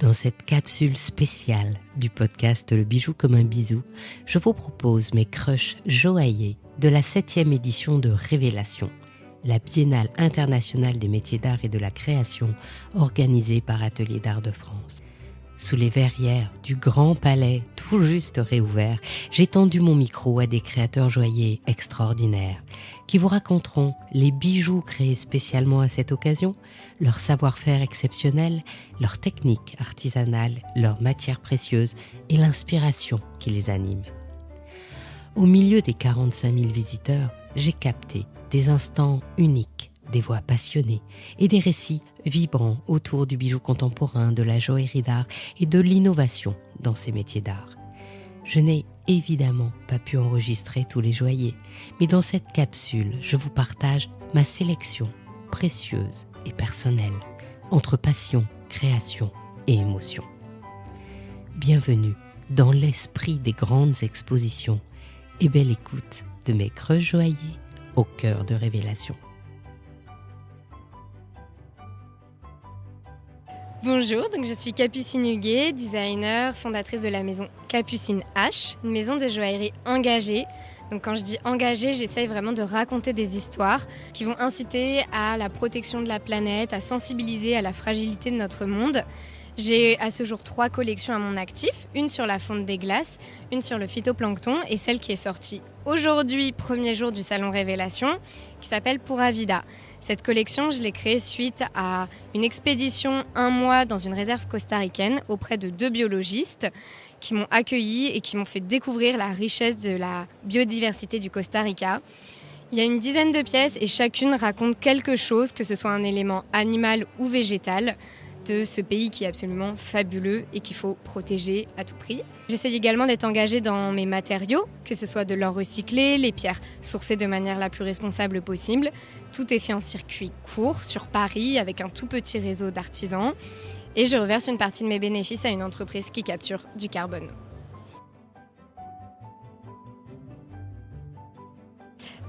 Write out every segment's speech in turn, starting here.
Dans cette capsule spéciale du podcast Le Bijou comme un bisou, je vous propose mes crushs joailliers de la 7e édition de Révélation, la Biennale internationale des métiers d'art et de la création organisée par Ateliers d'art de France. Sous les verrières du Grand Palais, tout juste réouvert, j'ai tendu mon micro à des créateurs joailliers extraordinaires qui vous raconteront les bijoux créés spécialement à cette occasion, leur savoir-faire exceptionnel, leurs techniques artisanales, leurs matières précieuses et l'inspiration qui les anime. Au milieu des 45 000 visiteurs, j'ai capté des instants uniques, des voix passionnées et des récits vibrants autour du bijou contemporain, de la joaillerie d'art et de l'innovation dans ces métiers d'art. Je n'ai évidemment pas pu enregistrer tous les joailliers, mais dans cette capsule, je vous partage ma sélection précieuse et personnelle entre passion, création et émotion. Bienvenue dans l'esprit des grandes expositions et belle écoute de mes creux joailliers au cœur de Révélation. Bonjour, donc je suis Capucine Huguet, designer, fondatrice de la maison Capucine H, une maison de joaillerie engagée. Donc quand je dis engagée, j'essaye vraiment de raconter des histoires qui vont inciter à la protection de la planète, à sensibiliser à la fragilité de notre monde. J'ai à ce jour 3 collections à mon actif, une sur la fonte des glaces, une sur le phytoplancton et celle qui est sortie aujourd'hui, premier jour du salon Révélation, qui s'appelle Pura Vida. Cette collection, je l'ai créée suite à une expédition 1 mois dans une réserve costaricaine auprès de 2 biologistes qui m'ont accueillie et qui m'ont fait découvrir la richesse de la biodiversité du Costa Rica. Il y a une dizaine de pièces et chacune raconte quelque chose, que ce soit un élément animal ou végétal, de ce pays qui est absolument fabuleux et qu'il faut protéger à tout prix. J'essaye également d'être engagée dans mes matériaux, que ce soit de l'or recyclé, les pierres sourcées de manière la plus responsable possible. Tout est fait en circuit court sur Paris avec un tout petit réseau d'artisans. Et je reverse une partie de mes bénéfices à une entreprise qui capture du carbone.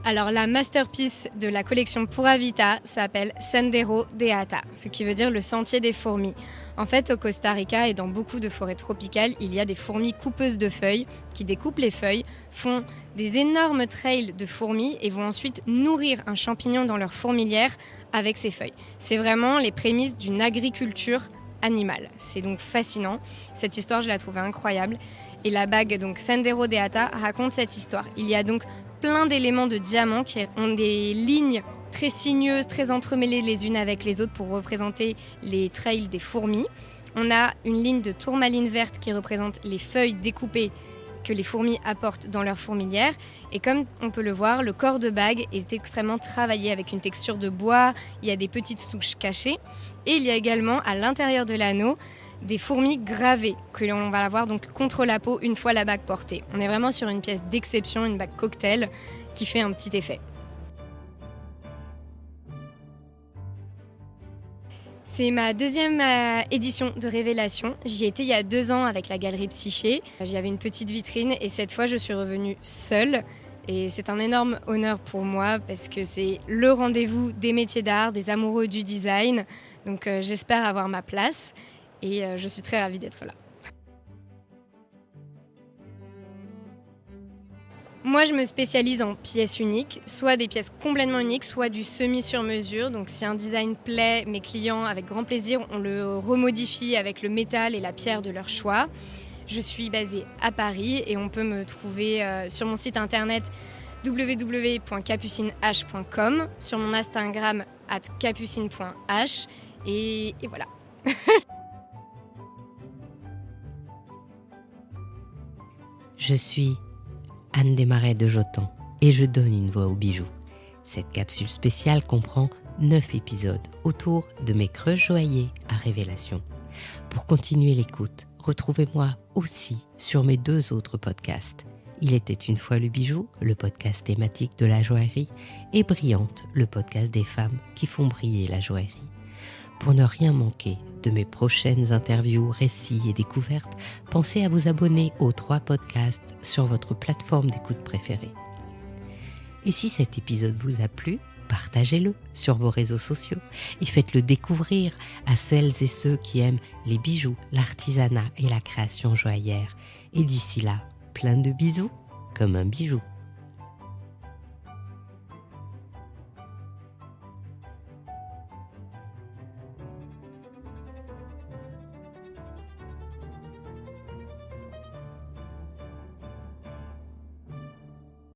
Alors la masterpiece de la collection Pura Vida s'appelle Sendero de Ata, ce qui veut dire le sentier des fourmis. En fait, au Costa Rica et dans beaucoup de forêts tropicales, il y a des fourmis coupeuses de feuilles qui découpent les feuilles, font des énormes trails de fourmis et vont ensuite nourrir un champignon dans leur fourmilière avec ces feuilles. C'est vraiment les prémices d'une agriculture animale. C'est donc fascinant. Cette histoire, je la trouvais incroyable. Et la bague, donc Sendero de Ata, raconte cette histoire. Il y a donc plein d'éléments de diamants qui ont des lignes très sinueuses, très entremêlées les unes avec les autres pour représenter les trails des fourmis. On a une ligne de tourmaline verte qui représente les feuilles découpées que les fourmis apportent dans leur fourmilière. Et comme on peut le voir, le corps de bague est extrêmement travaillé avec une texture de bois, il y a des petites souches cachées. Et il y a également à l'intérieur de l'anneau des fourmis gravées que l'on va avoir donc contre la peau une fois la bague portée. On est vraiment sur une pièce d'exception, une bague cocktail qui fait un petit effet. C'est ma 2e édition de Révélation. J'y étais il y a 2 ans avec la galerie Psyché. J'y avais une petite vitrine et cette fois je suis revenue seule. Et c'est un énorme honneur pour moi parce que c'est le rendez-vous des métiers d'art, des amoureux du design. Donc j'espère avoir ma place. Et je suis très ravie d'être là. Moi, je me spécialise en pièces uniques, soit des pièces complètement uniques, soit du semi-sur-mesure. Donc si un design plaît, mes clients, avec grand plaisir, on le remodifie avec le métal et la pierre de leur choix. Je suis basée à Paris et on peut me trouver sur mon site internet www.capucineh.com, sur mon Instagram @capucine.h et voilà. Je suis Anne Desmarais de Jotan et je donne une voix aux bijoux. Cette capsule spéciale comprend 9 épisodes autour de mes creux joailliers à Révélation. Pour continuer l'écoute, retrouvez-moi aussi sur mes 2 autres podcasts. Il était une fois le bijou, le podcast thématique de la joaillerie, et Brillante, le podcast des femmes qui font briller la joaillerie. Pour ne rien manquer de mes prochaines interviews, récits et découvertes, pensez à vous abonner aux 3 podcasts sur votre plateforme d'écoute préférée. Et si cet épisode vous a plu, partagez-le sur vos réseaux sociaux et faites-le découvrir à celles et ceux qui aiment les bijoux, l'artisanat et la création joaillère. Et d'ici là, plein de bisous comme un bijou.